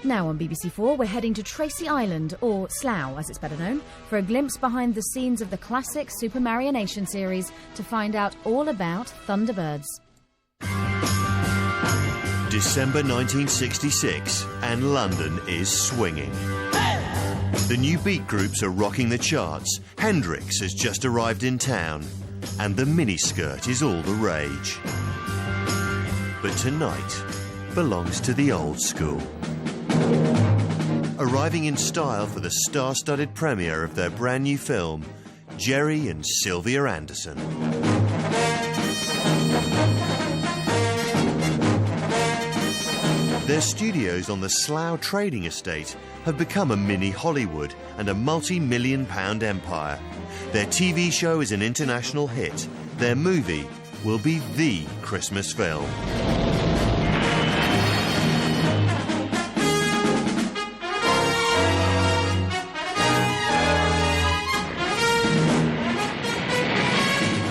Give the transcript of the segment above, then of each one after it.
Now on BBC4, we're heading to Tracy Island, or Slough as it's better known, for a glimpse behind the scenes of the classic Super Marionation series to find out all about Thunderbirds. December 1966, and London is swinging. The new beat groups are rocking the charts, Hendrix has just arrived in town, and the miniskirt is all the rage. But tonight belongs to the old school. Arriving in style for the star-studded premiere of their brand new film, Gerry and Sylvia Anderson. Their studios on the Slough trading estate have become a mini Hollywood and a multi-million-pound empire. Their TV show is an international hit. Their movie will be the Christmas film.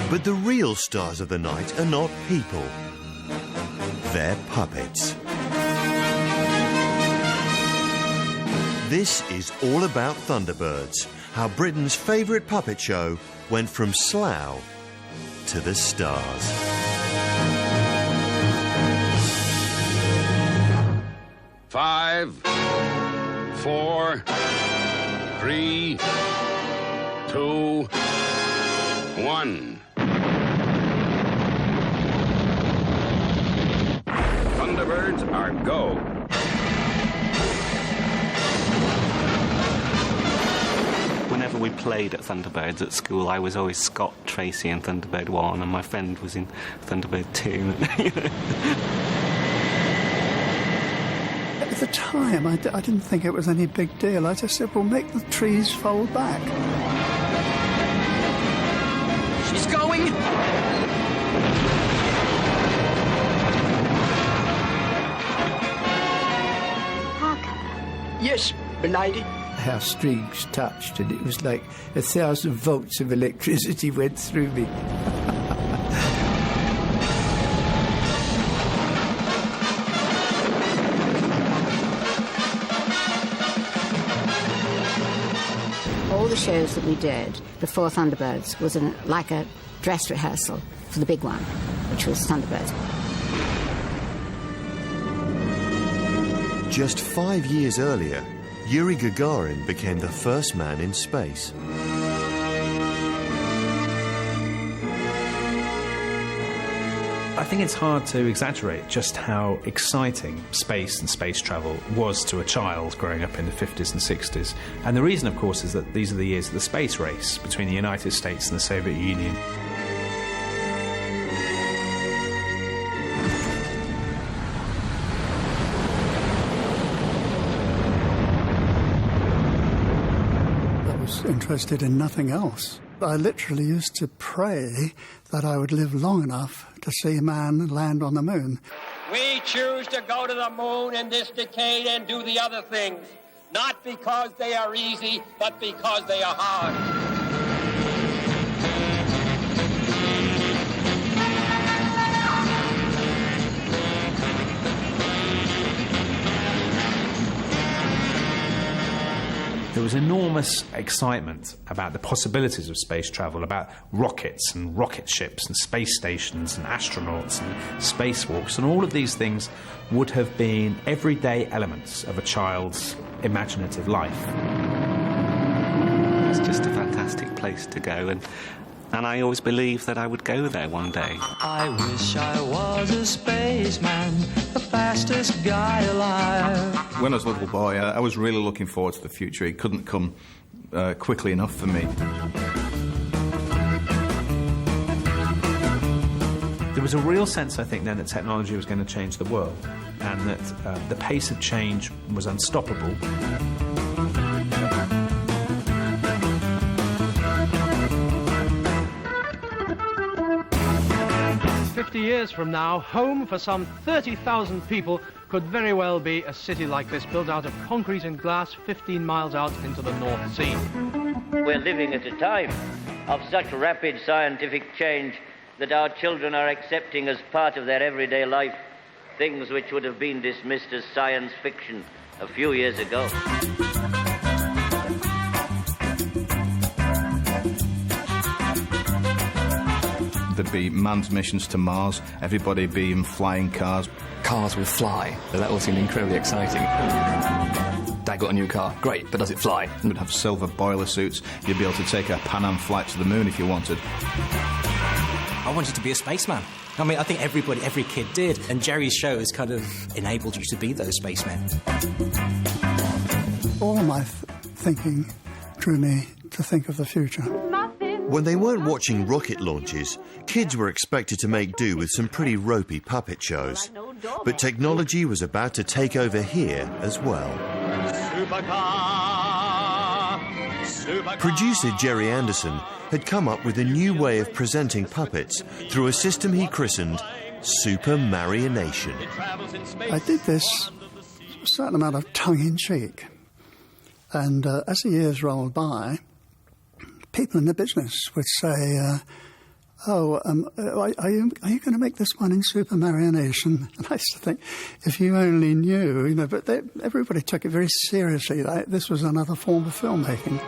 But the real stars of the night are not people. They're puppets. This is all about Thunderbirds, how Britain's favourite puppet show went from Slough to the stars. Five, 4, 3, 2, 1. Thunderbirds are go. Whenever we played at Thunderbirds at school, I was always Scott Tracy in Thunderbird 1 and my friend was in Thunderbird 2. At the time, I didn't think it was any big deal. I just said, well, make the trees fold back. She's going! Parker? Yes, milady. Our strings touched and it was like 1,000 volts of electricity went through me. All the shows that we did before Thunderbirds was like a dress rehearsal for the big one, which was Thunderbirds. Just 5 years earlier, Yuri Gagarin became the first man in space. I think it's hard to exaggerate just how exciting space and space travel was to a child growing up in the 50s and 60s. And the reason, of course, is that these are the years of the space race between the United States and the Soviet Union. Interested in nothing else. I literally used to pray that I would live long enough to see man land on the moon. We choose to go to the moon in this decade and do the other things, not because they are easy, but because they are hard. There was enormous excitement about the possibilities of space travel, about rockets and rocket ships and space stations and astronauts and spacewalks, and all of these things would have been everyday elements of a child's imaginative life. It's just a fantastic place to go, and I always believed that I would go there one day. I wish I was a spaceman, the fastest guy alive. When I was a little boy, I was really looking forward to the future. It couldn't come quickly enough for me. There was a real sense, I think, then that technology was going to change the world and that the pace of change was unstoppable. 50 years from now, home for some 30,000 people could very well be a city like this, built out of concrete and glass 15 miles out into the North Sea. We're living at a time of such rapid scientific change that our children are accepting as part of their everyday life things which would have been dismissed as science fiction a few years ago. There'd be manned missions to Mars, everybody be in flying cars. Cars will fly. That all seemed incredibly exciting. Dad got a new car. Great, but does it fly? We'd have silver boiler suits. You'd be able to take a Pan Am flight to the moon if you wanted. I wanted to be a spaceman. I mean, I think every kid did. And Gerry's show has kind of enabled you to be those spacemen. All of my thinking drew me to think of the future. When they weren't watching rocket launches, kids were expected to make do with some pretty ropey puppet shows. But technology was about to take over here as well. Producer Gerry Anderson had come up with a new way of presenting puppets through a system he christened Super Marionation. I did this a certain amount of tongue-in-cheek. And as the years rolled by, people in the business would say, are you going to make this one in Super Marionation? And I used to think, if you only knew, you know, but everybody took it very seriously. This was another form of filmmaking.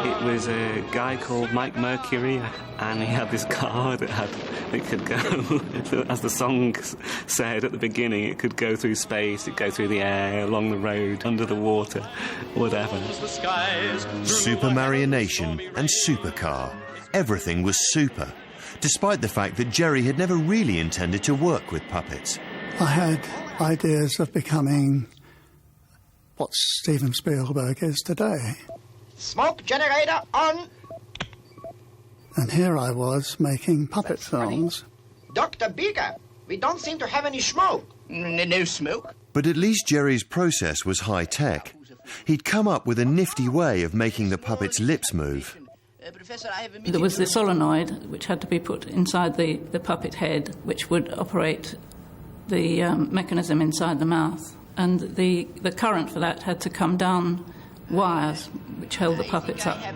It was a guy called Mike Mercury, and he had this car that could go, as the song said at the beginning, it could go through space, it could go through the air, along the road, under the water, whatever. Super Marionation and Supercar. Everything was super, despite the fact that Gerry had never really intended to work with puppets. I had ideas of becoming what Steven Spielberg is today. Smoke generator on. And here I was making puppet films. Dr. Beaker, we don't seem to have any smoke. No smoke? But at least Gerry's process was high-tech. He'd come up with a nifty way of making the puppet's lips move. There was the solenoid which had to be put inside the puppet head, which would operate the mechanism inside the mouth. And the current for that had to come down wires which held the puppets up. Well,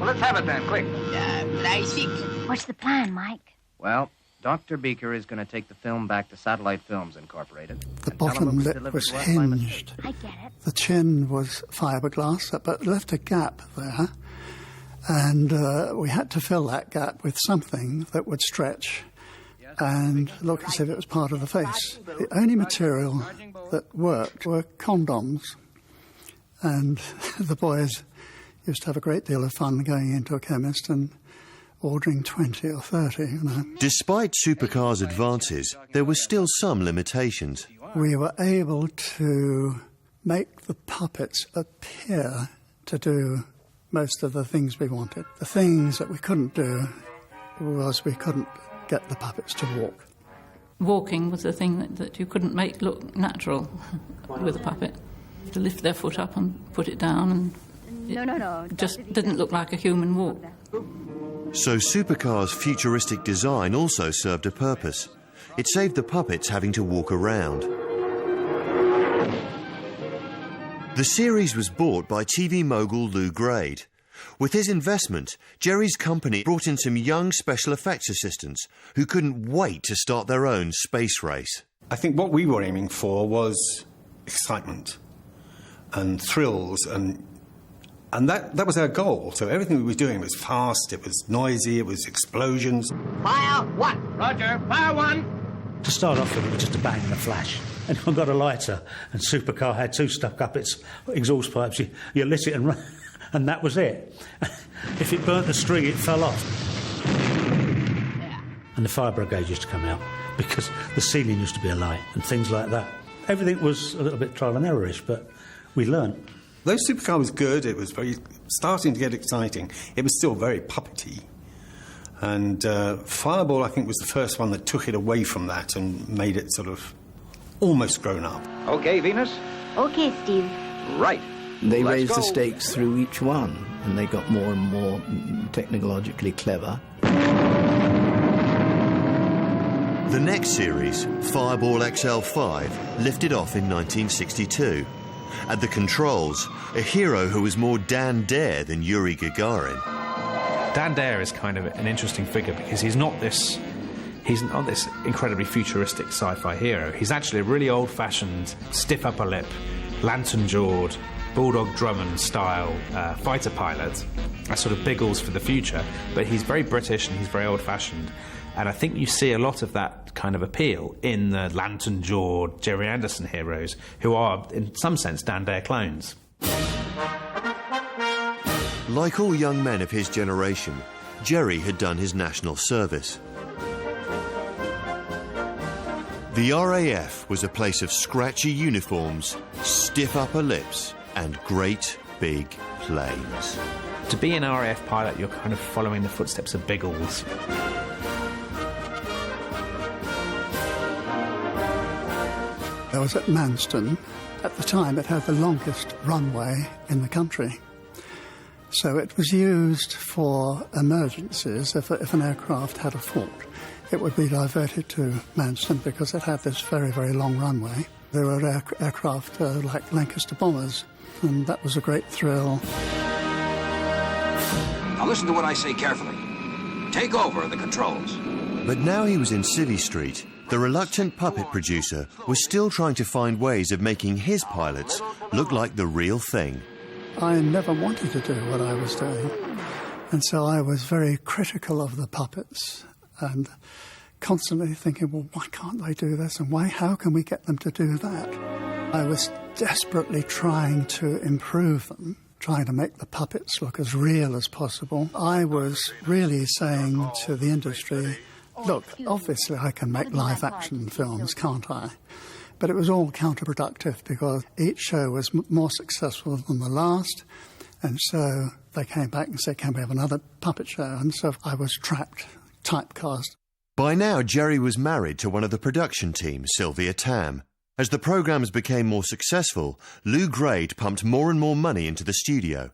let's have it then, quick. I think. What's the plan, Mike? Well, Dr. Beaker is going to take the film back to Satellite Films Incorporated. The bottom lip was hinged. I get it. The chin was fiberglass, but left a gap there. And we had to fill that gap with something that would stretch and look as if it was part of the face. The only material that worked were condoms. And the boys used to have a great deal of fun going into a chemist and ordering 20 or 30, you know. Despite Supercar's advances, there were still some limitations. We were able to make the puppets appear to do most of the things we wanted. The things that we couldn't do was we couldn't get the puppets to walk. Walking was the thing that you couldn't make look natural with a puppet. To lift their foot up and put it down, and it just didn't look like a human walk. So Supercar's futuristic design also served a purpose. It saved the puppets having to walk around. The series was bought by TV mogul Lou Grade. With his investment, Gerry's company brought in some young special effects assistants who couldn't wait to start their own space race. I think what we were aiming for was excitement and thrills, and that was our goal. So everything we were doing was fast, it was noisy, it was explosions. Fire one. Roger, fire one. To start off with, it was just a bang and a flash. And I got a lighter, and Supercar had two stuck up its exhaust pipes. You lit it and that was it. If it burnt the string, it fell off. And the fire brigade used to come out because the ceiling used to be alight and things like that. Everything was a little bit trial and error-ish, but we learnt. Though Supercar was good, it was very starting to get exciting, it was still very puppety. And Fireball, I think, was the first one that took it away from that and made it sort of almost grown up. Okay, Venus? Okay, Steve. Right. They raised the stakes through each one, and they got more and more technologically clever. The next series, Fireball XL5, lifted off in 1962. At the controls, a hero who was more Dan Dare than Yuri Gagarin. Dan Dare is kind of an interesting figure because he's not this He's not this incredibly futuristic sci-fi hero. He's actually a really old-fashioned, stiff upper lip, lantern-jawed, Bulldog Drummond style fighter pilot. That sort of Biggles for the future. But he's very British and he's very old-fashioned. And I think you see a lot of that kind of appeal in the lantern-jawed Gerry Anderson heroes, who are, in some sense, Dan Dare clones. Like all young men of his generation, Gerry had done his national service. The RAF was a place of scratchy uniforms, stiff upper lips, and great big planes. To be an RAF pilot, you're kind of following the footsteps of Biggles. I was at Manston. At the time, it had the longest runway in the country. So it was used for emergencies. If an aircraft had a fault, it would be diverted to Manston because it had this very, very long runway. There were aircraft like Lancaster bombers, and that was a great thrill. Now listen to what I say carefully. Take over the controls. But now he was in Civvy Street, the reluctant puppet producer was still trying to find ways of making his pilots look like the real thing. I never wanted to do what I was doing, and so I was very critical of the puppets and constantly thinking, well, why can't they do this, and how can we get them to do that? I was desperately trying to improve them, trying to make the puppets look as real as possible. I was really saying to the industry, look, obviously I can make live-action films, can't I? But it was all counterproductive because each show was more successful than the last, and so they came back and said, can we have another puppet show? And so I was trapped, typecast. By now, Gerry was married to one of the production team, Sylvia Tam. As the programmes became more successful, Lou Grade pumped more and more money into the studio.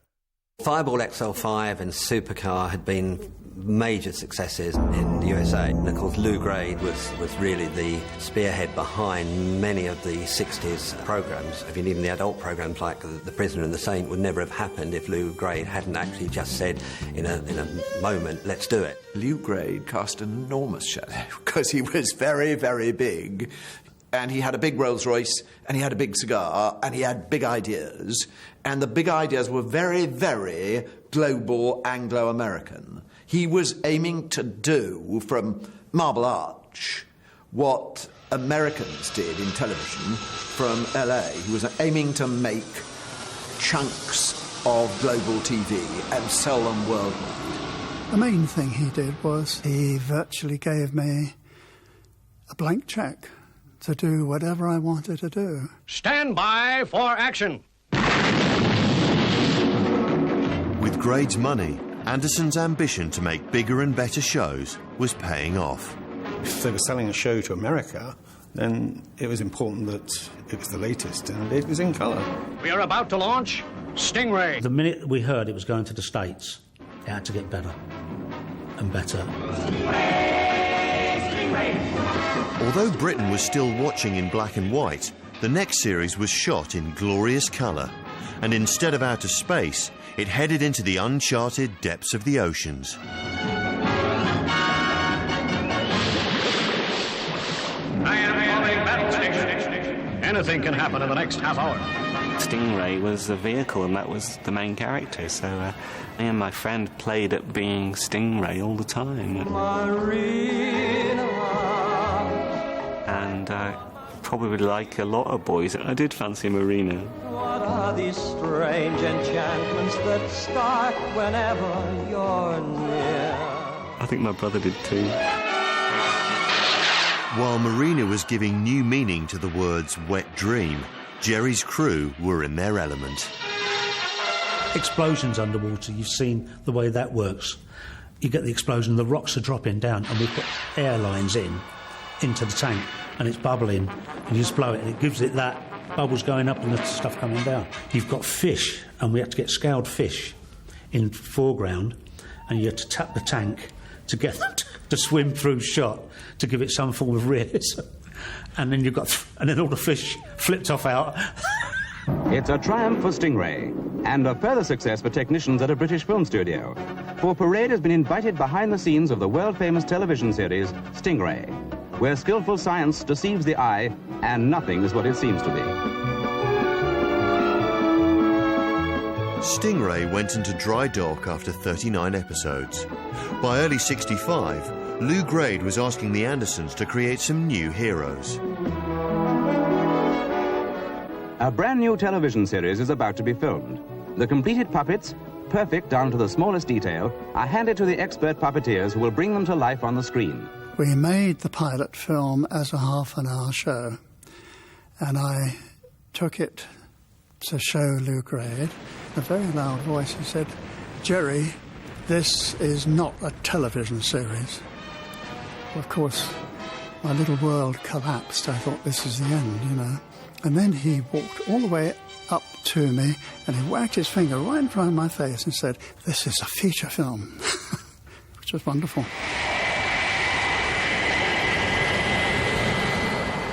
Fireball XL5 and Supercar had been major successes in the USA, and of course Lou Grade was really the spearhead behind many of the 60s programmes. I mean, even the adult programmes like The Prisoner and the Saint would never have happened if Lou Grade hadn't actually just said in a moment, let's do it. Lou Grade cast an enormous shadow because he was very, very big, and he had a big Rolls Royce, and he had a big cigar, and he had big ideas, and the big ideas were very, very global Anglo-American. He was aiming to do from Marble Arch what Americans did in television from LA. He was aiming to make chunks of global TV and sell them worldwide. The main thing he did was he virtually gave me a blank cheque to do whatever I wanted to do. Stand by for action. With Grade's money, Anderson's ambition to make bigger and better shows was paying off. If they were selling a show to America, then it was important that it was the latest and it was in colour. We are about to launch Stingray. The minute we heard it was going to the States, it had to get better and better. Although Britain was still watching in black and white, the next series was shot in glorious colour, and instead of outer space, it headed into the uncharted depths of the oceans. Anything can happen in the next half hour. Stingray was the vehicle, and that was the main character, so me and my friend played at being Stingray all the time. And probably like a lot of boys, I did fancy Marina. What are these strange enchantments that start whenever you're near? I think my brother did too. While Marina was giving new meaning to the words wet dream, Gerry's crew were in their element. Explosions underwater, you've seen the way that works. You get the explosion, the rocks are dropping down, and we put air lines into the tank, and it's bubbling, and you just blow it, and it gives it that bubbles going up and the stuff coming down. You've got fish, and we had to get scaled fish in foreground, and you had to tap the tank to get them to swim through shot to give it some form of realism. And then all the fish flipped off out. It's a triumph for Stingray, and a further success for technicians at a British film studio. for Parade has been invited behind the scenes of the world-famous television series Stingray, where skillful science deceives the eye and nothing is what it seems to be. Stingray went into dry dock after 39 episodes. By early '65, Lou Grade was asking the Andersons to create some new heroes. A brand new television series is about to be filmed. The completed puppets, perfect down to the smallest detail, are handed to the expert puppeteers who will bring them to life on the screen. We made the pilot film as a half-an-hour show, and I took it to show Lou Grade. In a very loud voice, he said, "Gerry, this is not a television series." Of course, my little world collapsed. I thought, this is the end, you know. And then he walked all the way up to me and he whacked his finger right in front of my face and said, "This is a feature film," which was wonderful.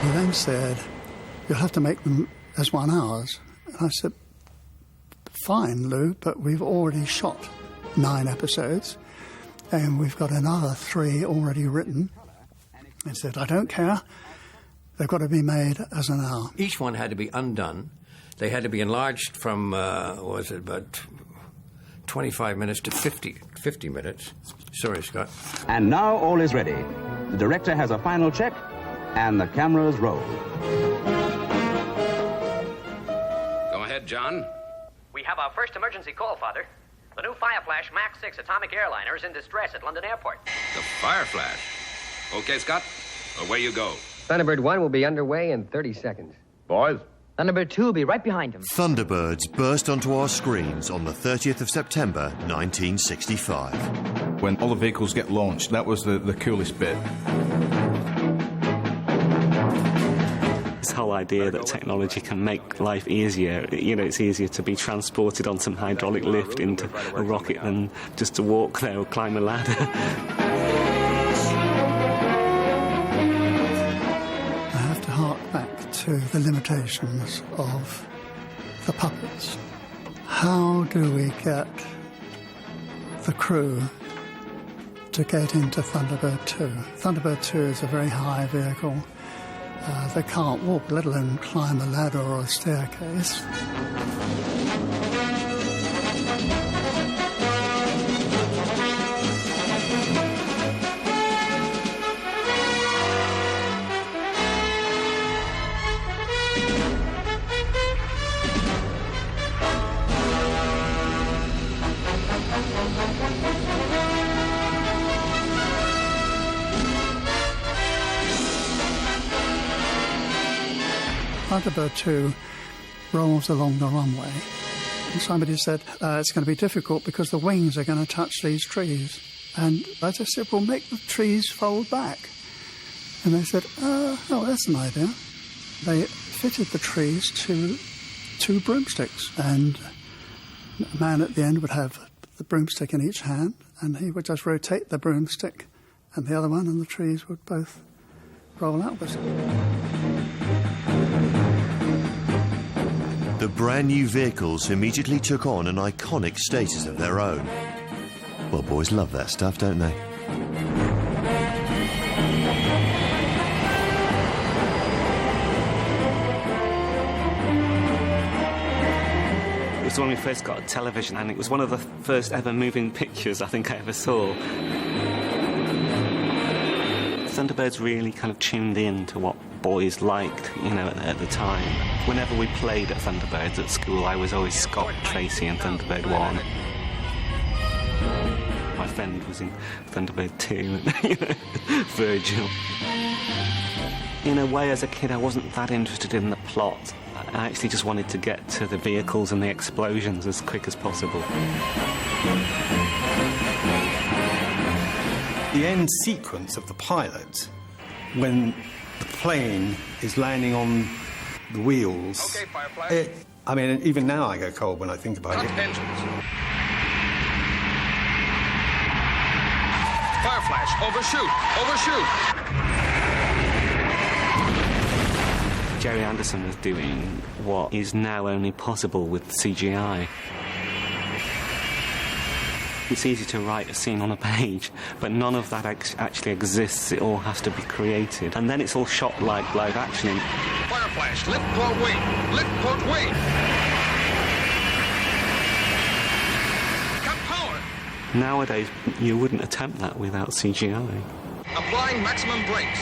He then said, "You'll have to make them as 1 hour." And I said, "Fine, Lou, but we've already shot 9 episodes and we've got another 3 already written." He said, "I don't care. They've got to be made as an hour." Each one had to be undone. They had to be enlarged from, about 25 minutes to 50 minutes. Sorry, Scott. And now all is ready. The director has a final check, and the cameras roll. Go ahead, John. We have our first emergency call, Father. The new Fireflash Max 6 atomic airliner is in distress at London Airport. The Fireflash. Okay, Scott. Away you go. Thunderbird 1 will be underway in 30 seconds. Boys. Thunderbird 2 will be right behind him. Thunderbirds burst onto our screens on the 30th of September, 1965. When all the vehicles get launched, that was the coolest bit. This whole idea that technology can make life easier, you know, it's easier to be transported on some hydraulic lift into a rocket than just to walk there or climb a ladder. To the limitations of the puppets. How do we get the crew to get into Thunderbird 2? Thunderbird 2 is a very high vehicle. They can't walk, let alone climb a ladder or a staircase. Thunderbird 2 rolls along the runway, and somebody said, it's going to be difficult because the wings are going to touch these trees. And I just said, well, make the trees fold back. And they said, oh, that's an idea. They fitted the trees to 2 broomsticks, and a man at the end would have the broomstick in each hand, and he would just rotate the broomstick and the other one, and the trees would both roll outwards. The brand new vehicles immediately took on an iconic status of their own. Well, boys love that stuff, don't they? It was when we first got television, and it was one of the first ever moving pictures I think I ever saw. Thunderbirds really kind of tuned in to what boys liked, you know, at the time. Whenever we played at Thunderbirds at school, I was always Scott Tracy in Thunderbird 1. My friend was in Thunderbird 2, you know, Virgil. In a way, as a kid, I wasn't that interested in the plot. I actually just wanted to get to the vehicles and the explosions as quick as possible. The end sequence of the pilot, when the plane is landing on the wheels, I mean, even now I go cold when I think about it. Fireflash, overshoot! Gerry Anderson was doing what is now only possible with CGI. It's easy to write a scene on a page, but none of that actually exists. It all has to be created. And then it's all shot like live action. Fire flash, lift, port, wing. Lift, port, wing. Cut power. Nowadays, you wouldn't attempt that without CGI. Applying maximum brakes.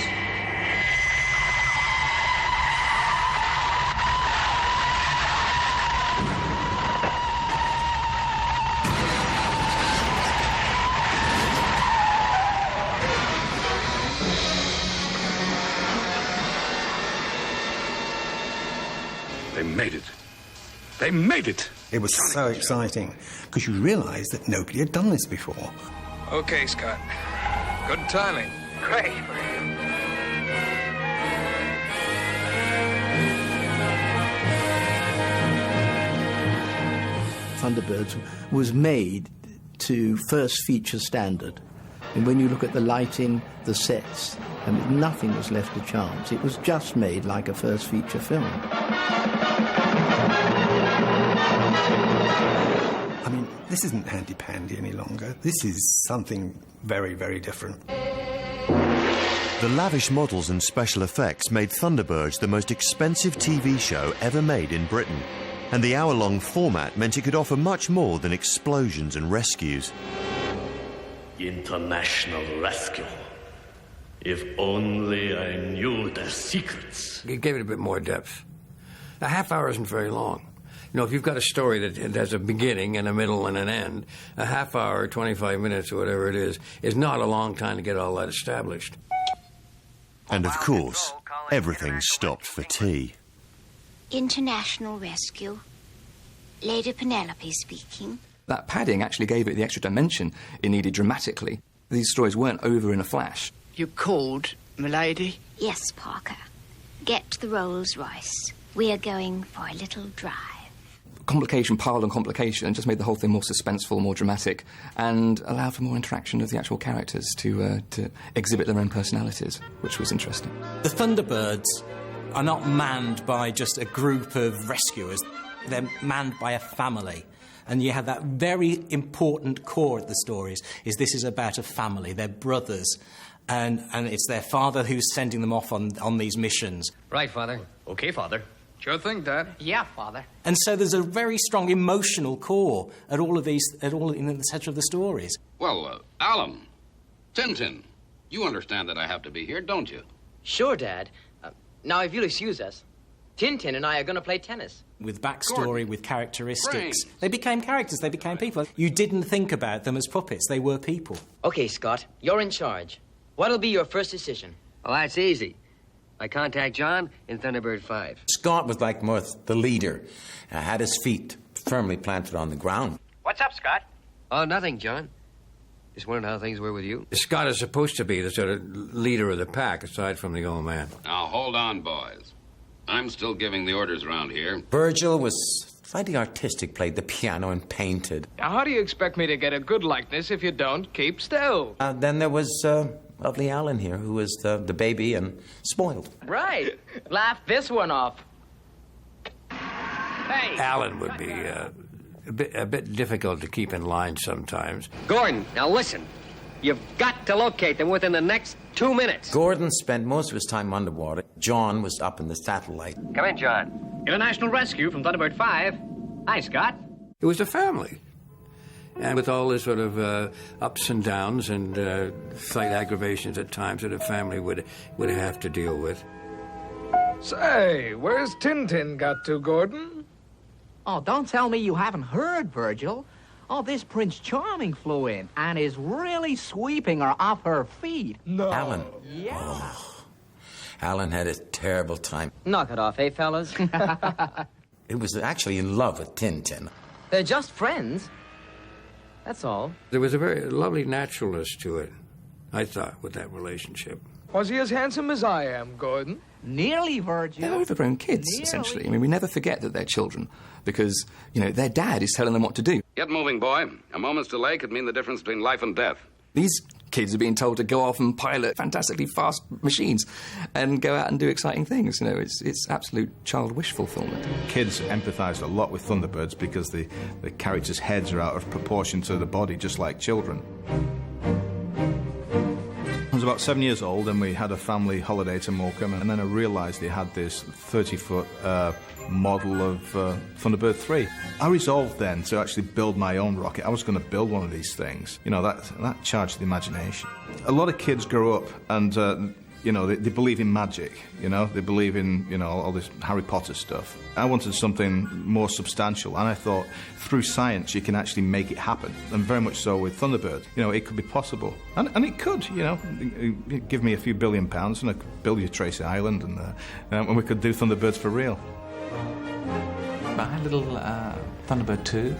They made it. They made it! It was so exciting, because you realised that nobody had done this before. Okay, Scott. Good timing. Great. Thunderbirds was made to first feature standard. And when you look at the lighting, the sets, and nothing was left to chance. It was just made like a first feature film. I mean, this isn't handy-pandy any longer. This is something very, very different. The lavish models and special effects made Thunderbirds the most expensive TV show ever made in Britain. And the hour-long format meant it could offer much more than explosions and rescues. International rescue. If only I knew their secrets. It gave it a bit more depth. A half hour isn't very long. You know, if you've got a story that has a beginning and a middle and an end, a half hour, 25 minutes or whatever it is not a long time to get all that established. And of course, everything stopped for tea. International rescue. Lady Penelope speaking. That padding actually gave it the extra dimension it needed dramatically. These stories weren't over in a flash. You called, milady? Yes, Parker. Get the Rolls Royce. We are going for a little drive. Complication piled on complication and just made the whole thing more suspenseful, more dramatic, and allowed for more interaction of the actual characters to exhibit their own personalities, which was interesting. The Thunderbirds are not manned by just a group of rescuers. They're manned by a family. And you have that very important core of the stories, is this is about a family. They're brothers. And it's their father who's sending them off on these missions. Right, Father. Okay, Father. Sure thing, Dad. Yeah, Father. And so there's a very strong emotional core at all of these, in the centre of the stories. Well, Alan, Tintin, you understand that I have to be here, don't you? Sure, Dad. Now, if you'll excuse us, Tintin and I are going to play tennis. With backstory, Gordon. with characteristics. Brains. They became characters, they became people. You didn't think about them as puppets, they were people. Okay, Scott, you're in charge. What'll be your first decision? Oh, that's easy. I contact John in Thunderbird 5. Scott was like more the leader. Had his feet firmly planted on the ground. What's up, Scott? Oh, nothing, John. Just wondering how things were with you. Scott is supposed to be the sort of leader of the pack, aside from the old man. Now, hold on, boys. I'm still giving the orders around here. Virgil was slightly artistic, played the piano and painted. Now, how do you expect me to get a good likeness if you don't keep still? Then there was lovely Alan here, who was the baby and spoiled. Right. Laugh this one off. Hey! Alan would be a bit difficult to keep in line sometimes. Gordon, now listen. You've got to locate them within the next 2 minutes. Gordon spent most of his time underwater. John was up in the satellite. Come in, John. International Rescue from Thunderbird 5. Hi, Scott. It was a family. And with all the sort of ups and downs and slight aggravations at times that a family would have to deal with. Say, where's Tintin got to, Gordon? Oh, don't tell me you haven't heard, Virgil. Oh, this Prince Charming flew in and is really sweeping her off her feet. No. Alan. Yeah. Oh, Alan had a terrible time. Knock it off, eh, fellas? He was actually in love with Tintin. They're just friends. That's all. There was a very lovely naturalness to it, I thought, with that relationship. Was he as handsome as I am, Gordon? Nearly, Virgil. They're overgrown kids, essentially. I mean, we never forget that they're children because, their dad is telling them what to do. Get moving, boy. A moment's delay could mean the difference between life and death. These kids are being told to go off and pilot fantastically fast machines and go out and do exciting things. You know, it's absolute child wish fulfillment. Kids empathised a lot with Thunderbirds because the characters' heads are out of proportion to the body, just like children. I was about 7 years old and we had a family holiday to Morecambe, and then I realised they had this 30-foot model of Thunderbird 3. I resolved then to actually build my own rocket. I was going to build one of these things. You know, that charged the imagination. A lot of kids grow up and you know, they believe in magic, you know, they believe in, you know, all this Harry Potter stuff. I wanted something more substantial, and I thought through science you can actually make it happen, and very much so with Thunderbird. You know, it could be possible, and it could, you know. Give me a few £1 billion and I could build you Tracy Island, and we could do Thunderbirds for real. I had a little Thunderbird 2.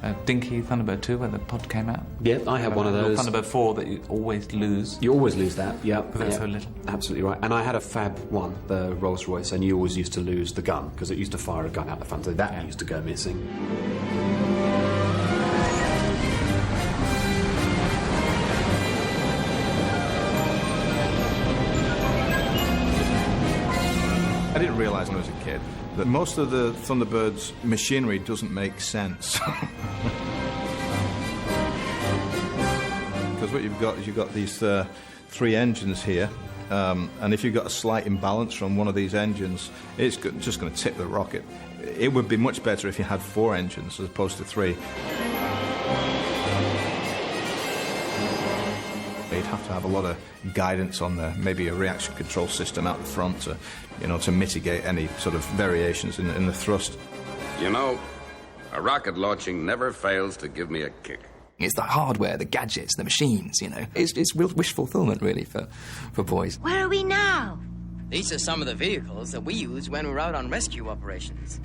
A dinky Thunderbird 2 where the pod came out. Yep, I had one of those. Thunderbird 4 that you always lose. You always lose that, yeah. Because it's so little. Absolutely right. And I had a Fab 1, the Rolls Royce, and you always used to lose the gun because it used to fire a gun out the front, so that used to go missing. I didn't realise when I was a kid that most of the Thunderbird's machinery doesn't make sense. Because what you've got is you've got these 3 engines here, and if you've got a slight imbalance from one of these engines, it's just going to tip the rocket. It would be much better if you had 4 engines as opposed to 3. You'd have to have a lot of guidance on there, maybe a reaction control system out the front to, you know, to mitigate any sort of variations in the thrust. You know, a rocket launching never fails to give me a kick. It's the hardware, the gadgets, the machines, you know. It's real wish fulfillment, really, for boys. Where are we now? These are some of the vehicles that we use when we're out on rescue operations.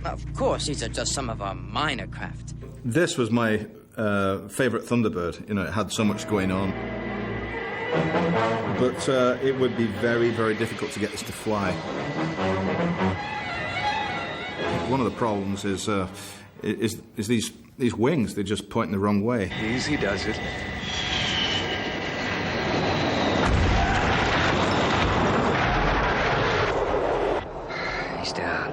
Of course, these are just some of our minor craft. This was my favourite Thunderbird. You know, it had so much going on. But it would be very, very difficult to get this to fly. One of the problems is these wings. They just point in the wrong way. Easy does it. He's down.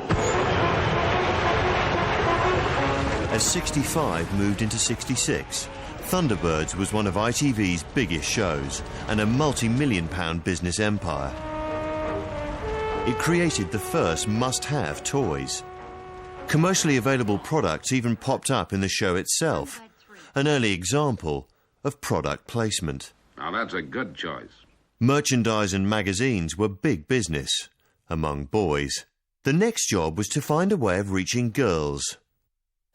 As 65 moved into 66, Thunderbirds was one of ITV's biggest shows and a multi-million-pound business empire. It created the first must-have toys. Commercially available products even popped up in the show itself, an early example of product placement. Now that's a good choice. Merchandise and magazines were big business among boys. The next job was to find a way of reaching girls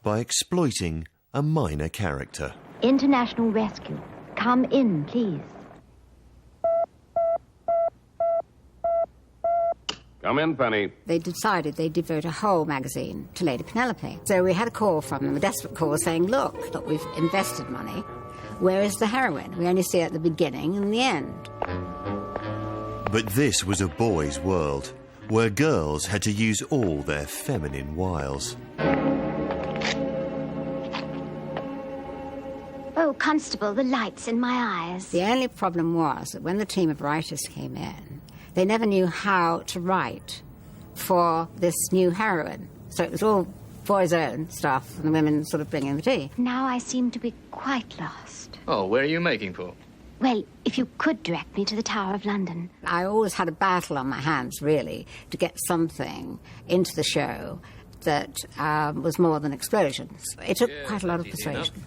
by exploiting a minor character. International Rescue. Come in, please. Come in, Penny. They decided they'd devote a whole magazine to Lady Penelope. So we had a call from them, a desperate call, saying, look, we've invested money. Where is the heroine? We only see her at the beginning and the end. But this was a boys' world, where girls had to use all their feminine wiles. Oh, Constable, the light's in my eyes. The only problem was that when the team of writers came in, they never knew how to write for this new heroine. So it was all boys' own stuff and the women sort of bringing the tea. Now I seem to be quite lost. Oh, where are you making for? Well, if you could direct me to the Tower of London. I always had a battle on my hands, really, to get something into the show that was more than explosions. It took quite a lot of persuasion.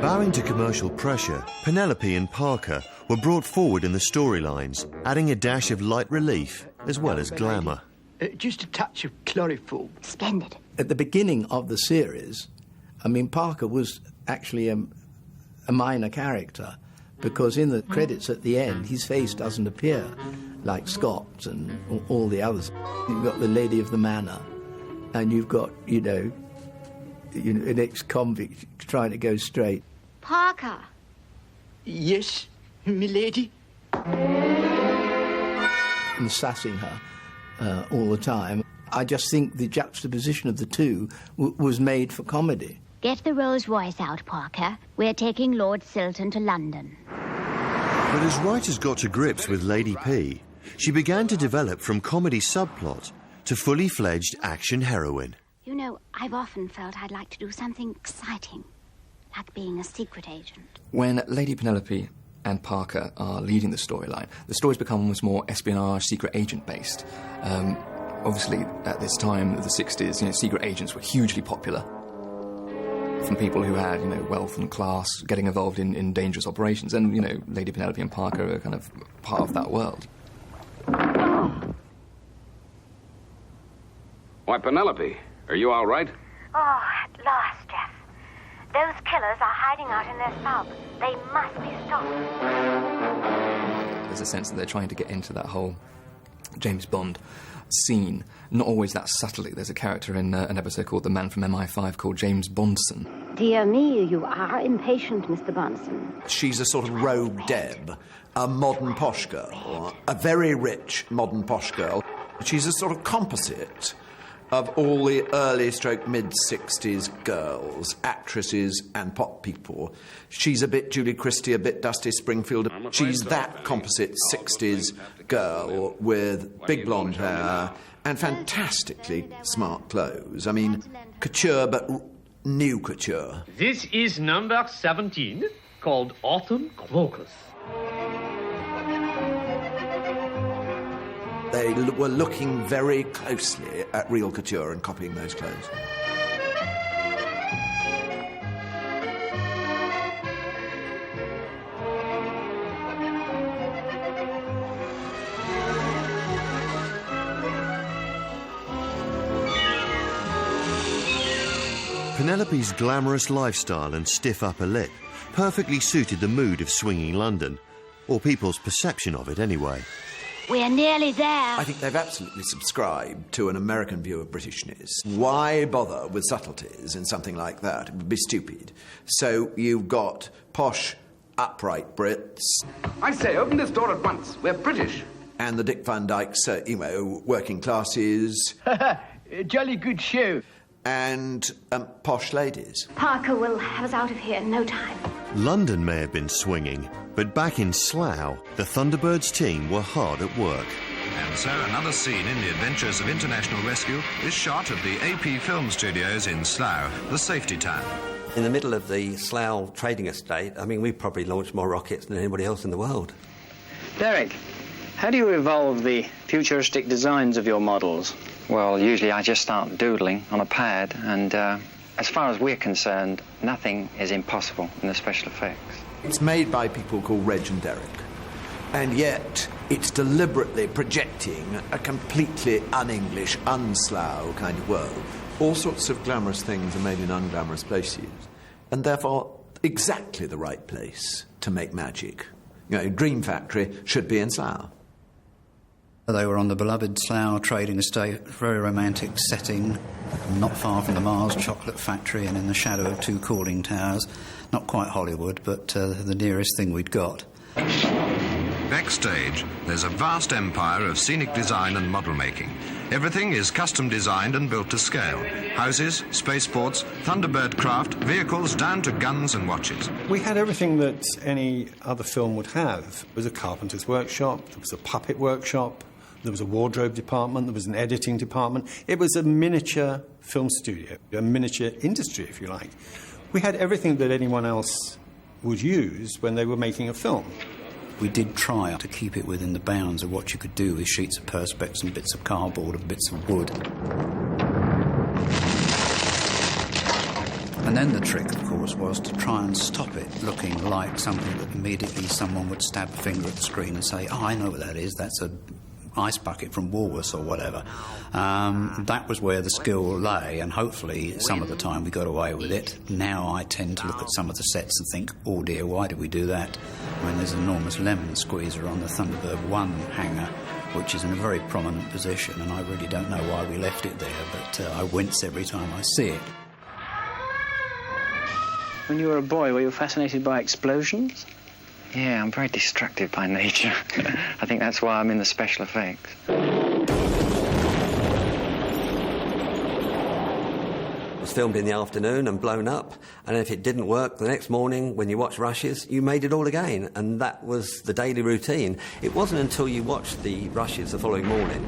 Bowing to commercial pressure, Penelope and Parker were brought forward in the storylines, adding a dash of light relief as well as glamour. Just a touch of chloroform. Splendid. At the beginning of the series, I mean, Parker was actually a minor character, because in the credits at the end, his face doesn't appear, like Scott and all the others. You've got the Lady of the Manor, and you've got, you know, an ex-convict trying to go straight. Parker. Yes, milady. And sassing her all the time. I just think the juxtaposition of the two was made for comedy. Get the Rolls Royce out, Parker. We're taking Lord Silton to London. But as writers got to grips with Lady P, she began to develop from comedy subplot to fully fledged action heroine. You know, I've often felt I'd like to do something exciting, like being a secret agent. When Lady Penelope and Parker are leading the storyline, the stories become almost more espionage, secret agent based. Obviously, at this time of the 60s, you know, secret agents were hugely popular. From people who had, you know, wealth and class getting involved in dangerous operations. And, you know, Lady Penelope and Parker are kind of part of that world. Why, Penelope, are you all right? Oh, at last, Jeff. Those killers are hiding out in their sub. They must be stopped. There's a sense that they're trying to get into that whole James Bond scene, not always that subtly. There's a character in an episode called The Man from MI5 called James Bondson. Dear me, you are impatient, Mr. Bondson. She's a sort of rogue Deb, a modern posh girl, a very rich modern posh girl. She's a sort of composite of all the early-stroke mid-60s girls, actresses and pop people. She's a bit Julie Christie, a bit Dusty Springfield. She's that composite 60s girl with big blonde hair and fantastically smart clothes. I mean, couture, but new couture. This is number 17, called Autumn Crocus. They were looking very closely at real couture and copying those clothes. Penelope's glamorous lifestyle and stiff upper lip perfectly suited the mood of swinging London, or people's perception of it anyway. We're nearly there. I think they've absolutely subscribed to an American view of Britishness. Why bother with subtleties in something like that? It would be stupid. So you've got posh, upright Brits. I say, open this door at once. We're British. And the Dick Van Dykes, working classes. Jolly good show. And posh ladies. Parker will have us out of here in no time. London may have been swinging, but back in Slough, the Thunderbirds team were hard at work. And so another scene in the adventures of international rescue is shot at the AP Film Studios in Slough, the safety town. In the middle of the Slough trading estate, I mean, we probably launched more rockets than anybody else in the world. Derek, how do you evolve the futuristic designs of your models? Well, usually I just start doodling on a pad, and as far as we're concerned, nothing is impossible in the special effects. It's made by people called Reg and Derek, and yet it's deliberately projecting a completely un-English, un-Slough kind of world. All sorts of glamorous things are made in unglamorous places, and therefore exactly the right place to make magic. You know, Dream Factory should be in Slough. They were on the beloved Slough trading estate, very romantic setting, not far from the Mars chocolate factory and in the shadow of two cooling towers. Not quite Hollywood, but the nearest thing we'd got. Backstage, there's a vast empire of scenic design and model making. Everything is custom designed and built to scale. Houses, spaceports, Thunderbird craft, vehicles down to guns and watches. We had everything that any other film would have. There was a carpenter's workshop, there was a puppet workshop, there was a wardrobe department, there was an editing department. It was a miniature film studio, a miniature industry, if you like. We had everything that anyone else would use when they were making a film. We did try to keep it within the bounds of what you could do with sheets of perspex and bits of cardboard and bits of wood. And then the trick, of course, was to try and stop it looking like something that immediately someone would stab a finger at the screen and say, oh, I know what that is, that's a ice bucket from Woolworths or whatever. That was where the skill lay, and hopefully some of the time we got away with it. Now I tend to look at some of the sets and think, oh dear, why did we do that? I mean, there's an enormous lemon squeezer on the Thunderbird 1 hangar, which is in a very prominent position, and I really don't know why we left it there, but I wince every time I see it. When you were a boy, were you fascinated by explosions? Yeah, I'm very destructive by nature. I think that's why I'm in the special effects. It's filmed in the afternoon and blown up, and if it didn't work the next morning when you watched rushes, you made it all again, and that was the daily routine. It wasn't until you watched the rushes the following morning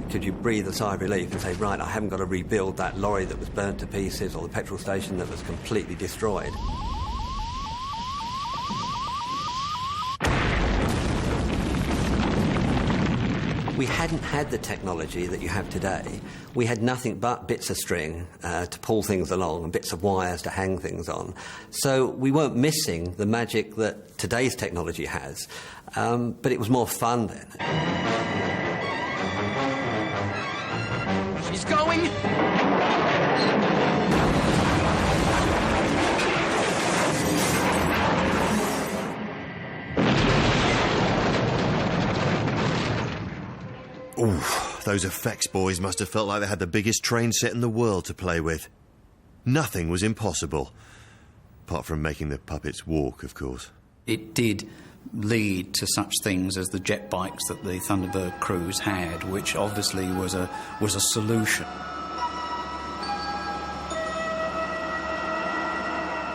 could you breathe a sigh of relief and say, right, I haven't got to rebuild that lorry that was burnt to pieces or the petrol station that was completely destroyed. We hadn't had the technology that you have today. We had nothing but bits of string to pull things along and bits of wires to hang things on. So we weren't missing the magic that today's technology has, but it was more fun then. She's going! Ooh, those effects boys must have felt like they had the biggest train set in the world to play with. Nothing was impossible. Apart from making the puppets walk, of course. It did lead to such things as the jet bikes that the Thunderbird crews had, which obviously was a solution.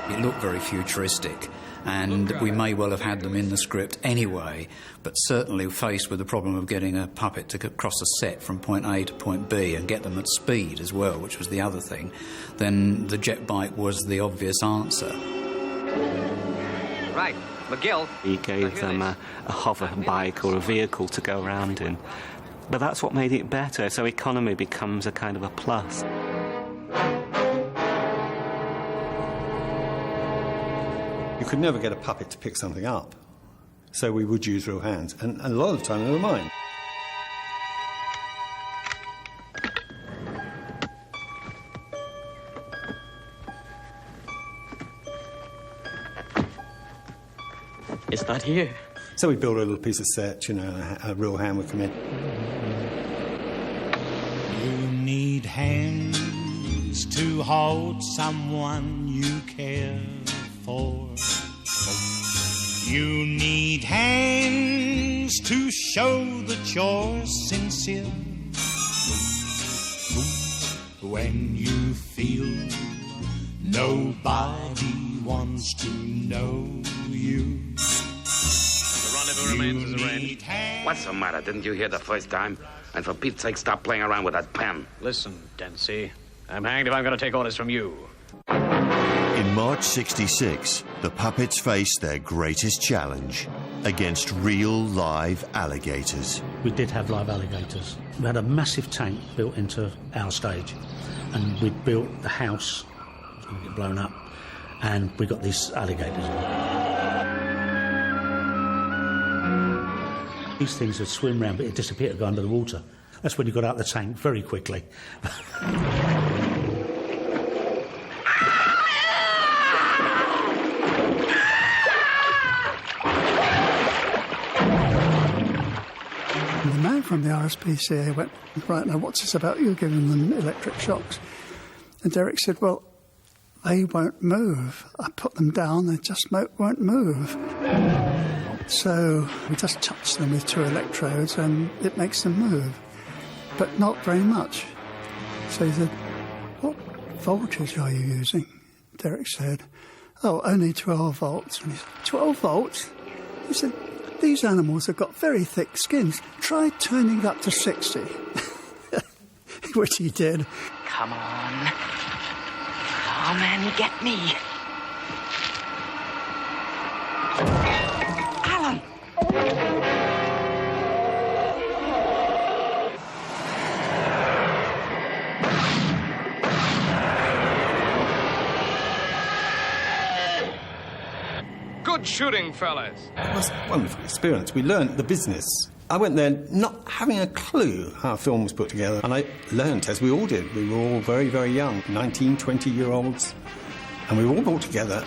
It looked very futuristic, and we may well have had them in the script anyway, but certainly faced with the problem of getting a puppet to cross a set from point A to point B and get them at speed as well, which was the other thing, then the jet bike was the obvious answer. Right, McGill. He gave them a hover bike or a vehicle to go around in. But that's what made it better, so economy becomes a kind of a plus. You could never get a puppet to pick something up, so we would use real hands, and a lot of the time they were mine. It's not here. So we built a little piece of set, you know, a real hand would come in. You need hands to hold someone you care for. You need hands to show that you're sincere. When you feel nobody wants to know you. The rendezvous remains as arranged. What's the matter? Didn't you hear the first time? And for Pete's sake, stop playing around with that pen. Listen, Dempsey, I'm hanged if I'm going to take orders from you. In March '66, the puppets faced their greatest challenge against real live alligators. We did have live alligators. We had a massive tank built into our stage, and we built the house, it was going to get blown up, and we got these alligators. These things would swim around, but it'd disappear to go under the water. That's when you got out the tank very quickly. The man from the RSPCA went, right, now what's this about you giving them electric shocks? And Derek said, well, they won't move. I put them down, they just won't move. So we just touch them with 2 electrodes and it makes them move, but not very much. So he said, what voltage are you using? Derek said, oh, only 12 volts. And he said, 12 volts? He said, these animals have got very thick skins. Try turning it up to 60. Which he did. Come on. Come and get me. Alan! Good shooting, fellas. It was a wonderful experience. We learned the business. I went there not having a clue how a film was put together, and I learned, as we all did. We were all very, very young, 19, 20-year-olds, and we were all brought together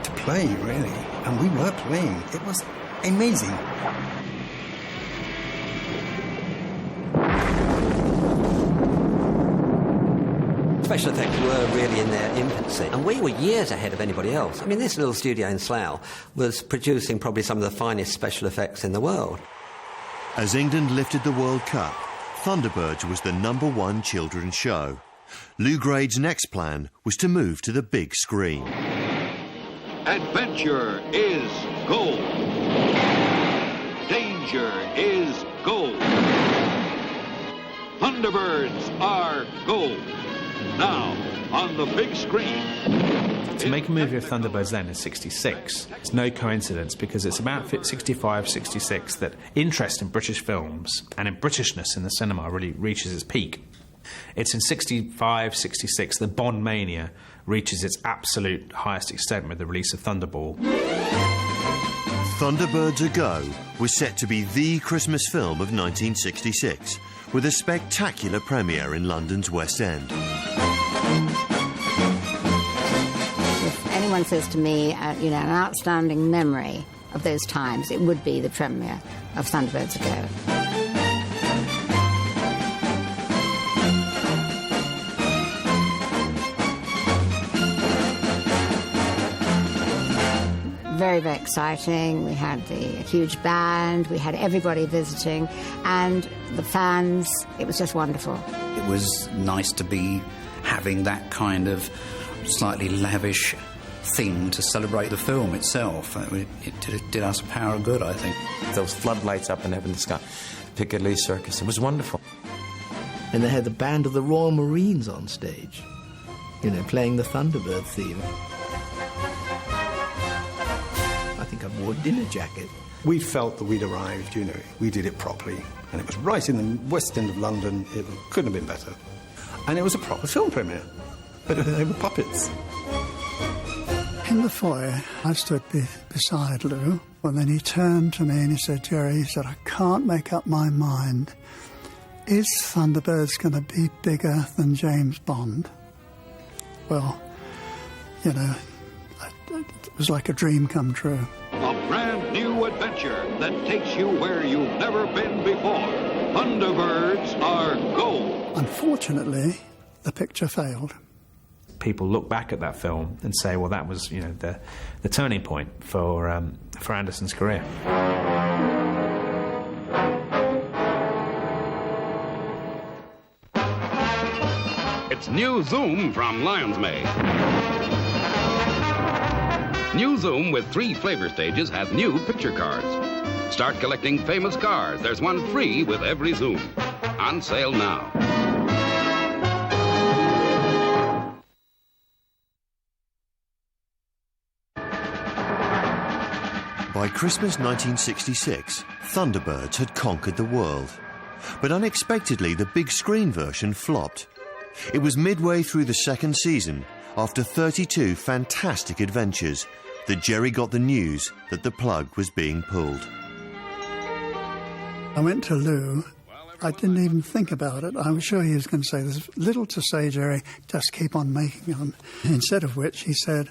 to play, really, and we were playing. It was amazing. Special effects were really in their infancy, and we were years ahead of anybody else. I mean, this little studio in Slough was producing probably some of the finest special effects in the world. As England lifted the World Cup, Thunderbirds was the #1 children's show. Lou Grade's next plan was to move to the big screen. Adventure is gold. Danger is gold. Thunderbirds are gold. Now, on the big screen. To make a movie of Thunderbirds then in 66, it's no coincidence, because it's about 65, 66 that interest in British films and in Britishness in the cinema really reaches its peak. It's in 65, 66 that Bond mania reaches its absolute highest extent with the release of Thunderball. Thunderbirds A Go was set to be the Christmas film of 1966, with a spectacular premiere in London's West End. If anyone says to me, an outstanding memory of those times, it would be the premiere of Thunderbirds A Go. Very, very exciting. We had the huge band, we had everybody visiting, and the fans. It was just wonderful. It was nice to be having that kind of slightly lavish thing to celebrate the film itself. It did us a power of good, I think. Those floodlights up in Heaven's Sky, Piccadilly Circus, it was wonderful. And they had the band of the Royal Marines on stage, playing the Thunderbird theme. I think I wore a dinner jacket. We felt that we'd arrived, we did it properly. And it was right in the West End of London. It couldn't have been better. And it was a proper film premiere. But they were puppets. In the foyer, I stood beside Lou. Well, then he turned to me and he said, Gerry, I can't make up my mind. Is Thunderbirds going to be bigger than James Bond? Well, it was like a dream come true. A brand new adventure that takes you where you've never been before. Thunderbirds are gold. Unfortunately, the picture failed. People look back at that film and say, well, that was, the turning point for Anderson's career. It's New Zoom from Lion's Mane. New Zoom with 3 flavor stages has new picture cards. Start collecting famous cars. There's one free with every Zoom. On sale now. By Christmas 1966, Thunderbirds had conquered the world. But unexpectedly, the big screen version flopped. It was midway through the second season, after 32 fantastic adventures, that Gerry got the news that the plug was being pulled. I went to Lou. I didn't even think about it. I was sure he was going to say, there's little to say, Gerry, just keep on making them. Instead of which, he said,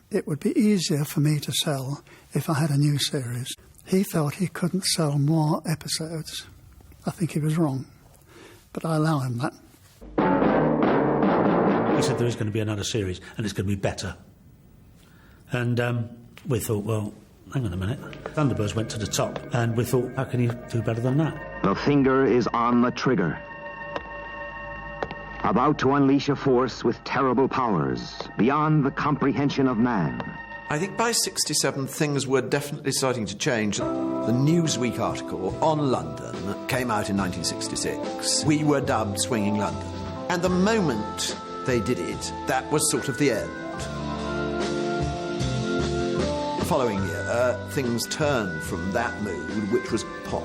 it would be easier for me to sell if I had a new series. He felt he couldn't sell more episodes. I think he was wrong, but I allow him that. He said there is going to be another series, and it's going to be better. And we thought, well, hang on a minute. Thunderbirds went to the top, and we thought, how can you do better than that? The finger is on the trigger. About to unleash a force with terrible powers, beyond the comprehension of man. I think by 67 things were definitely starting to change. The Newsweek article on London came out in 1966. We were dubbed Swinging London. And the moment they did it, that was sort of the end. The following year, things turned from that mood, which was pop,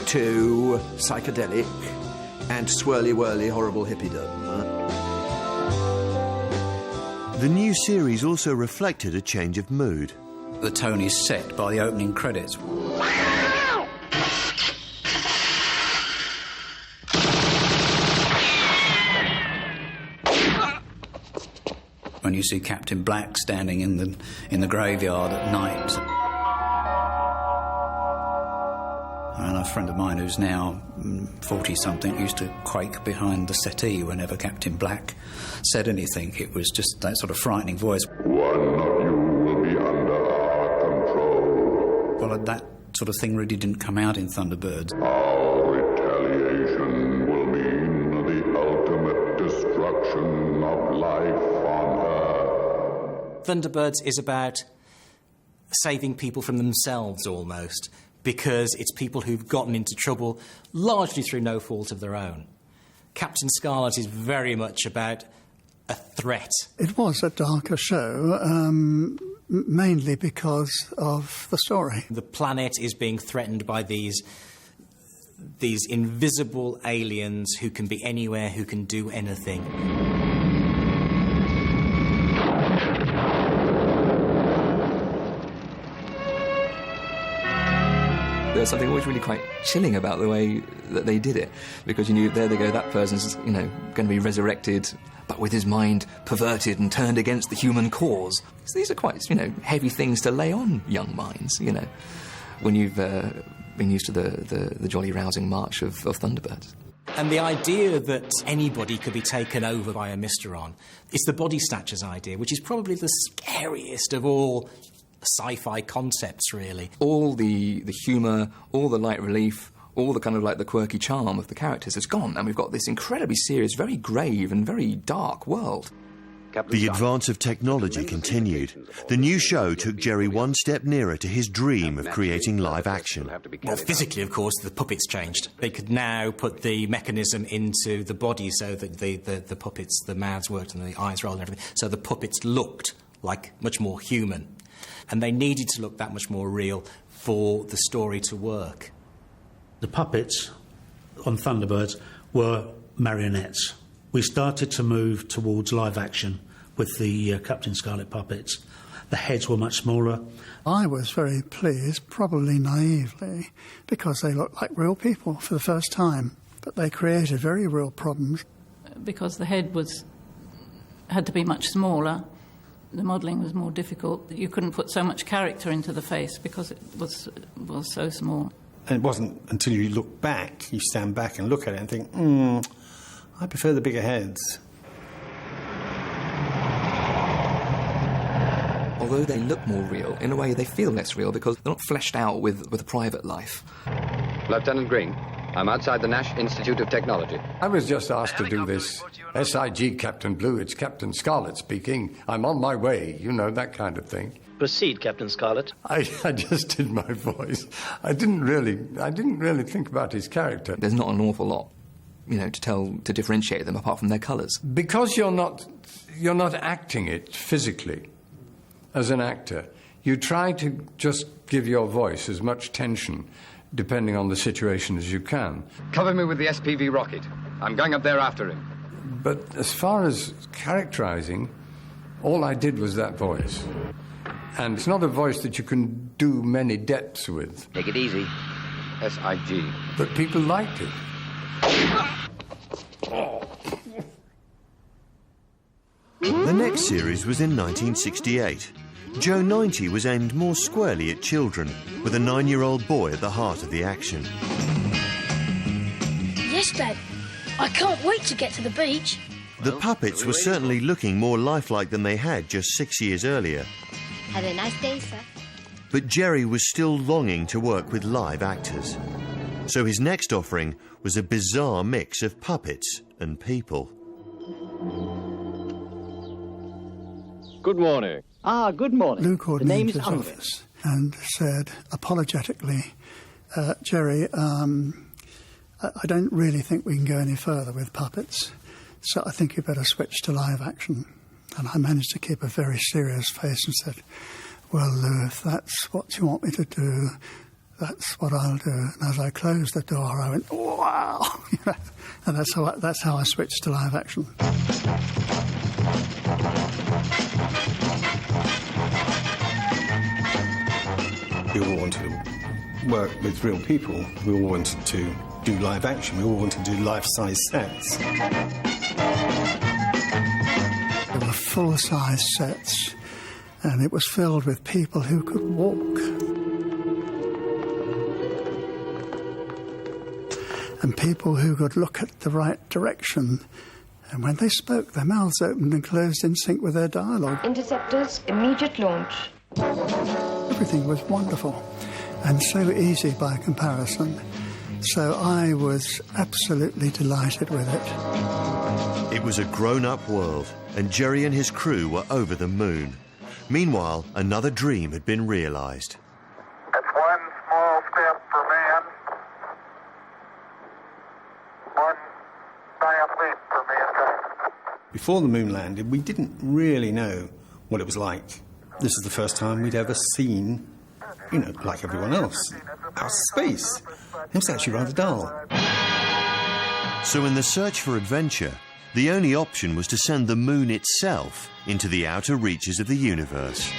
to psychedelic and swirly-whirly horrible hippiedom. The new series also reflected a change of mood. The tone is set by the opening credits. When you see Captain Black standing in the graveyard at night. And a friend of mine who's now 40-something used to quake behind the settee whenever Captain Black said anything. It was just that sort of frightening voice. One of you will be under our control. Well, that sort of thing really didn't come out in Thunderbirds. Our retaliation will mean the ultimate destruction Thunderbirds is about saving people from themselves, almost, because it's people who've gotten into trouble largely through no fault of their own. Captain Scarlet is very much about a threat. It was a darker show, mainly because of the story. The planet is being threatened by these invisible aliens who can be anywhere, who can do anything. There's something always really quite chilling about the way that they did it, because you knew, there they go, that person's, going to be resurrected, but with his mind perverted and turned against the human cause. So these are quite, heavy things to lay on young minds, when you've been used to the jolly rousing march of Thunderbirds. And the idea that anybody could be taken over by a Mysteron is the body snatchers idea, which is probably the scariest of all sci-fi concepts, really. All the humour, all the light relief, all the kind of the quirky charm of the characters has gone, and we've got this incredibly serious, very grave and very dark world. The advance of technology continued. The new show took Gerry one step nearer to his dream of creating live action. Well, physically, of course, the puppets changed. They could now put the mechanism into the body so that the puppets, the mouths worked and the eyes rolled and everything, so the puppets looked like much more human. And they needed to look that much more real for the story to work. The puppets on Thunderbirds were marionettes. We started to move towards live action with the Captain Scarlet puppets. The heads were much smaller. I was very pleased, probably naively, because they looked like real people for the first time. But they created very real problems. Because the head had to be much smaller, the modelling was more difficult. You couldn't put so much character into the face because it was so small. And it wasn't until you look back, you stand back and look at it and think, I prefer the bigger heads. Although they look more real, in a way they feel less real because they're not fleshed out with a private life. Lieutenant Green, I'm outside the Nash Institute of Technology. I was just asked to do this. SIG, Captain Blue, it's Captain Scarlet speaking. I'm on my way, that kind of thing. Proceed, Captain Scarlet. I just did my voice. I didn't really think about his character. There's not an awful lot, to differentiate them apart from their colours. Because you're not acting it physically as an actor. You try to just give your voice as much tension, depending on the situation, as you can. Cover me with the SPV rocket. I'm going up there after him. But as far as characterising, all I did was that voice. And it's not a voice that you can do many depths with. Take it easy. SIG. But people liked it. The next series was in 1968. Joe 90 was aimed more squarely at children, with a 9-year-old boy at the heart of the action. Yes, Dad. I can't wait to get to the beach. The puppets were certainly looking more lifelike than they had just 6 years earlier. Have a nice day, sir. But Gerry was still longing to work with live actors. So his next offering was a bizarre mix of puppets and people. Good morning. Good morning. Lou called me into his office and said, apologetically, Gerry, I don't really think we can go any further with puppets, so I think you better switch to live action. And I managed to keep a very serious face and said, well, Lou, if that's what you want me to do, that's what I'll do. And as I closed the door, I went, wow! And that's how I switched to live action. We all wanted to work with real people. We all wanted to do live action. We all wanted to do life-size sets. There were full-size sets, and it was filled with people who could walk. And people who could look at the right direction. And when they spoke, their mouths opened and closed in sync with their dialogue. Interceptors, immediate launch. Everything was wonderful and so easy by comparison. So I was absolutely delighted with it. It was a grown-up world, and Gerry and his crew were over the moon. Meanwhile, another dream had been realised. It's one small step for man, one giant leap for mankind. Before the moon landed, we didn't really know what it was like. This is the first time we'd ever seen, like everyone else, outer space. It was actually rather dull. So in the search for adventure, the only option was to send the moon itself into the outer reaches of the universe.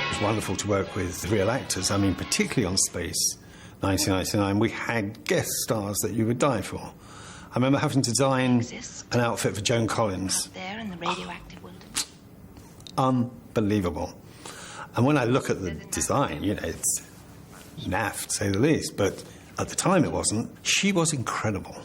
It's wonderful to work with real actors. I mean, particularly on Space 1999, we had guest stars that you would die for. I remember having to design an outfit for Joan Collins. There in the radioactive wilderness. Unbelievable. And when I look at the design, it's naff, to say the least, but at the time it wasn't. She was incredible.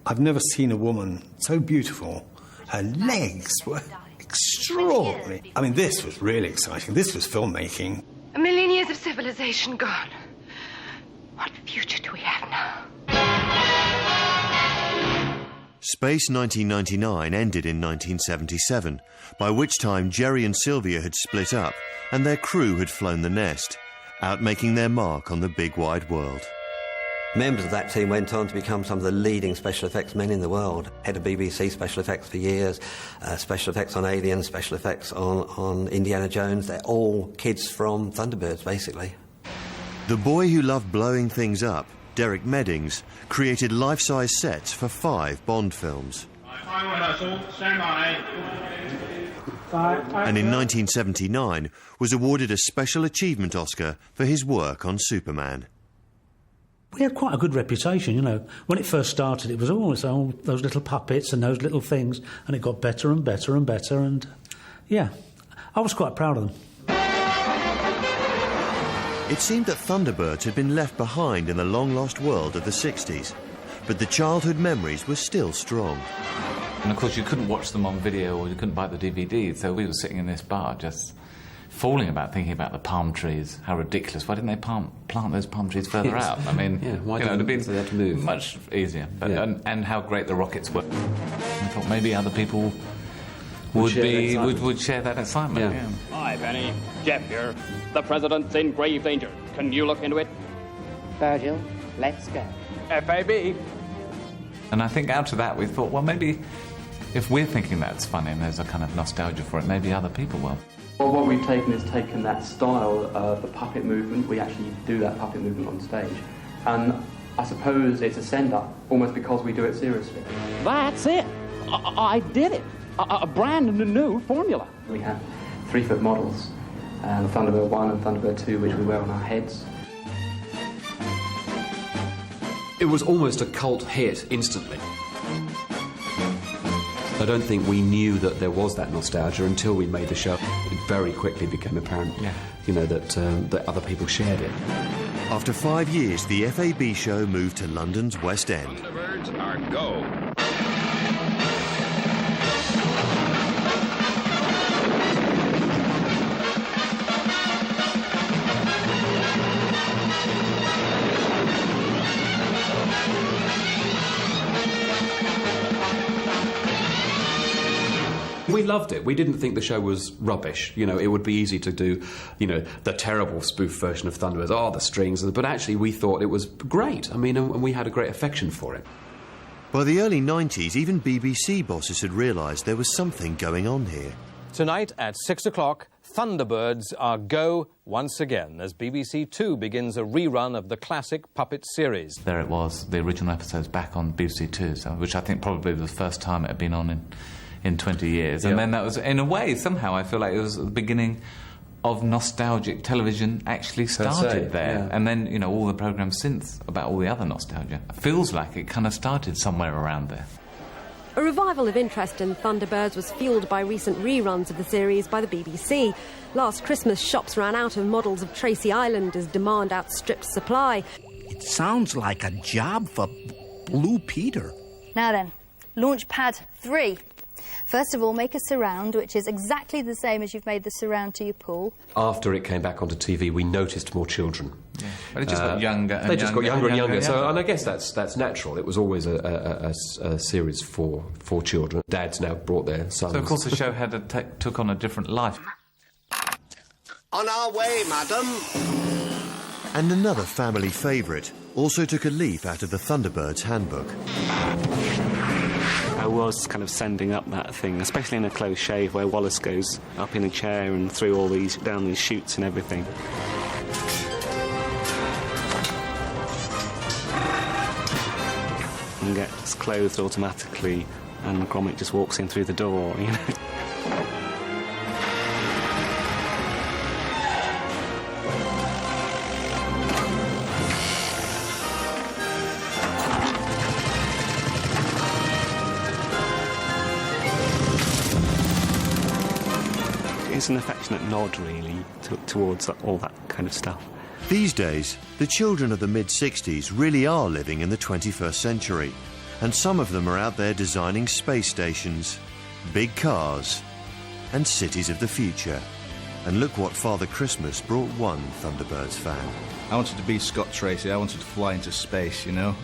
I've never seen a woman so beautiful. Her legs were extraordinary. I mean, this was really exciting. This was filmmaking. 1,000,000 years of civilization gone. What future do we have now? Space 1999 ended in 1977, by which time Gerry and Sylvia had split up and their crew had flown the nest, out making their mark on the big wide world. Members of that team went on to become some of the leading special effects men in the world. Head of BBC special effects for years, special effects on Alien, special effects on Indiana Jones. They're all kids from Thunderbirds, basically. The boy who loved blowing things up, Derek Meddings, created life-size sets for 5 Bond films. And in 1979 was awarded a Special Achievement Oscar for his work on Superman. We had quite a good reputation, When it first started, it was always those little puppets and those little things, and it got better and better and better, and, yeah, I was quite proud of them. It seemed that Thunderbirds had been left behind in the long-lost world of the 60s, but the childhood memories were still strong. And of course you couldn't watch them on video or you couldn't buy the DVD, so we were sitting in this bar just falling about, thinking about the palm trees. How ridiculous. Why didn't they plant those palm trees further out? I mean, why didn't they have to move? Much easier. But, and how great the rockets were. I thought maybe other people would share that excitement. Yeah. Hi, Penny. Jeff here. The President's in grave danger. Can you look into it? Virgil, let's go. FAB. And I think out of that we thought, well, maybe if we're thinking that's funny and there's a kind of nostalgia for it, maybe other people will. Well, what we've taken is taken that style of the puppet movement. We actually do that puppet movement on stage. And I suppose it's a send-up, almost because we do it seriously. That's it. I did it. A brand new formula. We have 3-foot models, Thunderbird 1 and Thunderbird 2, which we wear on our heads. It was almost a cult hit instantly. I don't think we knew that there was that nostalgia until we made the show. It very quickly became apparent, that other people shared it. After 5 years, the FAB show moved to London's West End. Thunderbirds are go. We loved it. We didn't think the show was rubbish. It would be easy to do, the terrible spoof version of Thunderbirds, the strings. But actually, we thought it was great. I mean, and we had a great affection for it. By the early 90s, even BBC bosses had realised there was something going on here. Tonight at 6 o'clock, Thunderbirds are go once again as BBC Two begins a rerun of the classic puppet series. There it was, the original episodes back on BBC Two, which I think probably was the first time it had been on in 20 years. And then that was, in a way, somehow I feel like it was the beginning of nostalgic television actually started there. Yeah. And then, all the programmes since about all the other nostalgia. It feels like it kind of started somewhere around there. A revival of interest in Thunderbirds was fuelled by recent reruns of the series by the BBC. Last Christmas, shops ran out of models of Tracy Island as demand outstripped supply. It sounds like a job for Blue Peter. Now then, launch pad 3. First of all, make a surround, which is exactly the same as you've made the surround to your pool. After it came back onto TV, we noticed more children. Yeah. But it just got younger and They just got younger and younger. So, younger. and I guess that's natural. It was always a series for children. Dads now brought their sons. So, of course, the show took on a different life. On our way, madam. And another family favourite also took a leaf out of the Thunderbirds handbook. I was kind of sending up that thing, especially in a close shave where Wallace goes up in a chair and through all these, down these chutes and everything. And gets clothed automatically and Gromit just walks in through the door, you know. It's an affectionate nod, really, towards all that kind of stuff. These days, the children of the mid-60s really are living in the 21st century, and some of them are out there designing space stations, big cars, and cities of the future. And look what Father Christmas brought one Thunderbirds fan. I wanted to be Scott Tracy. I wanted to fly into space, you know.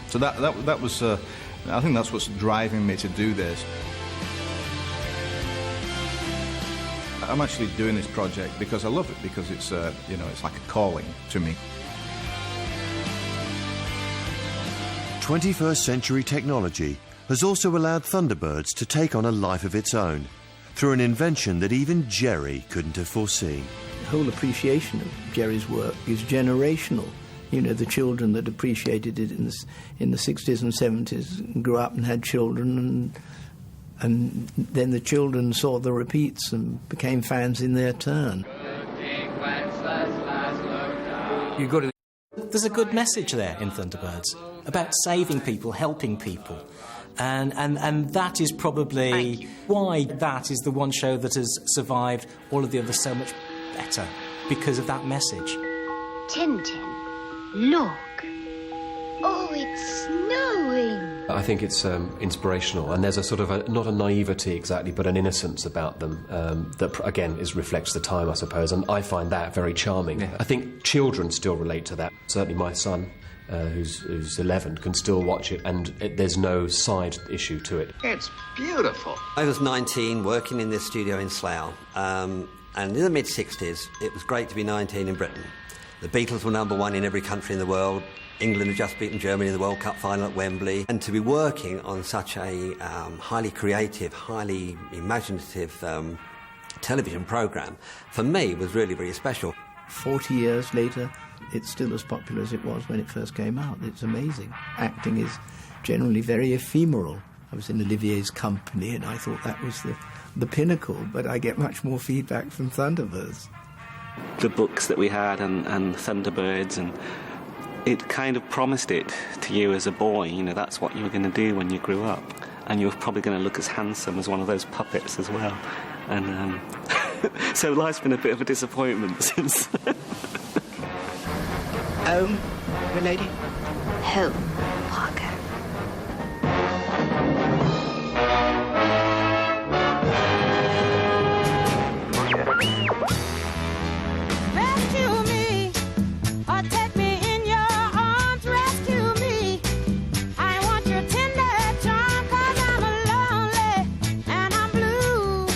So that was, I think that's what's driving me to do this. I'm actually doing this project because I love it, because it's, you know, it's like a calling to me. 21st century technology has also allowed Thunderbirds to take on a life of its own through an invention that even Gerry couldn't have foreseen. The whole appreciation of Gerry's work is generational. You know, the children that appreciated it in the 60s and 70s grew up and had children, and then the children saw the repeats and became fans in their turn. You've got to... There's a good message there in Thunderbirds about saving people, helping people. And that is probably why that is the one show that has survived all of the others so much better, because of that message. Tintin, look. Oh, it's snowing. I think it's inspirational, and there's a sort of not a naivety exactly, but an innocence about them that, again, reflects the time, I suppose, and I find that very charming. Yeah. I think children still relate to that. Certainly my son, who's 11, can still watch it, and there's no side issue to it. It's beautiful. I was 19, working in this studio in Slough, and in the mid-60s, it was great to be 19 in Britain. The Beatles were #1 in every country in the world. England had just beaten Germany in the World Cup final at Wembley. And to be working on such a highly creative, highly imaginative television programme, for me, was really, really special. 40 years later, it's still as popular as it was when it first came out. It's amazing. Acting is generally very ephemeral. I was in Olivier's company and I thought that was the pinnacle, but I get much more feedback from Thunderbirds. The books that we had and Thunderbirds, and it kind of promised it to you as a boy, you know, that's what you were going to do when you grew up. And you were probably going to look as handsome as one of those puppets as well. And so life's been a bit of a disappointment since. Home, milady? Home, Parker. Rescue me, or take me in your arms, rescue me. I want your tender charm, 'cause I'm lonely and I'm blue.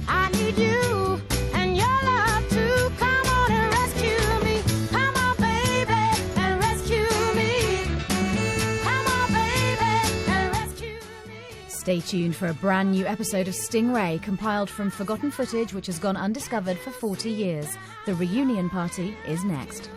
I need you and your love too. Come on and rescue me. Come on, baby, and rescue me. Come on, baby, and rescue me. Stay tuned for a brand new episode of Stingray, compiled from forgotten footage which has gone undiscovered for 40 years. The reunion party is next.